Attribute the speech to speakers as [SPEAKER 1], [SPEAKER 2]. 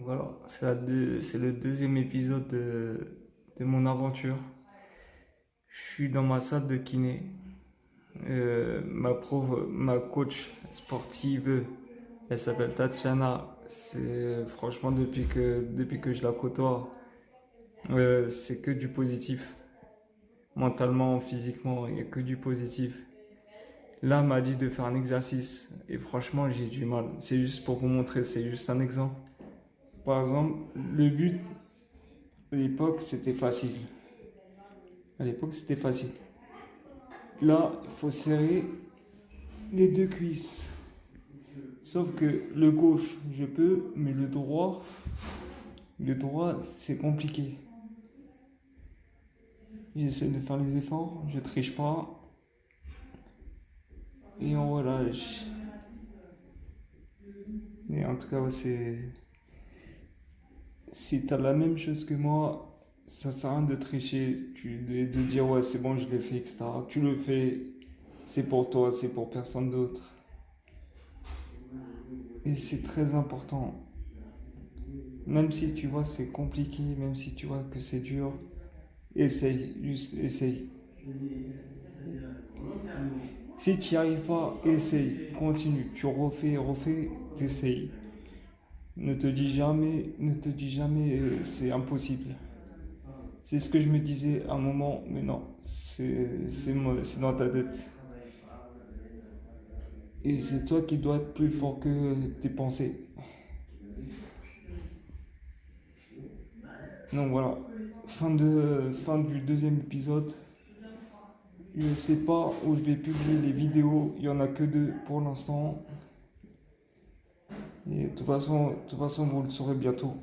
[SPEAKER 1] Voilà, c'est le deuxième épisode de mon aventure. Je suis dans ma salle de kiné. Ma coach sportive, elle s'appelle Tatiana. C'est franchement depuis que je la côtoie, c'est que du positif. Mentalement, physiquement, il n'y a que du positif. Là, elle m'a dit de faire un exercice et franchement, j'ai du mal. C'est juste pour vous montrer, c'est juste un exemple. Par exemple, le but à l'époque, c'était facile. À l'époque, c'était facile. Là, il faut serrer les deux cuisses. Sauf que le gauche, je peux, mais le droit, c'est compliqué. J'essaie de faire les efforts, je triche pas et on relâche. Et en tout cas, si t'as la même chose que moi, ça sert à rien de tricher, de dire ouais, c'est bon, je l'ai fait, etc. Tu le fais, c'est pour toi, c'est pour personne d'autre. Et c'est très important. Même si tu vois c'est compliqué, même si tu vois que c'est dur, essaye, juste essaye. Si tu n'y arrives pas, essaye, continue. Tu refais, refais, t'essayes. Ne te dis jamais c'est impossible. C'est ce que je me disais à un moment, mais non, c'est dans ta tête. Et c'est toi qui dois être plus fort que tes pensées. Donc voilà, fin du deuxième épisode. Je ne sais pas où je vais publier les vidéos, il n'y en a que deux pour l'instant. Et de toute façon, vous le saurez bientôt.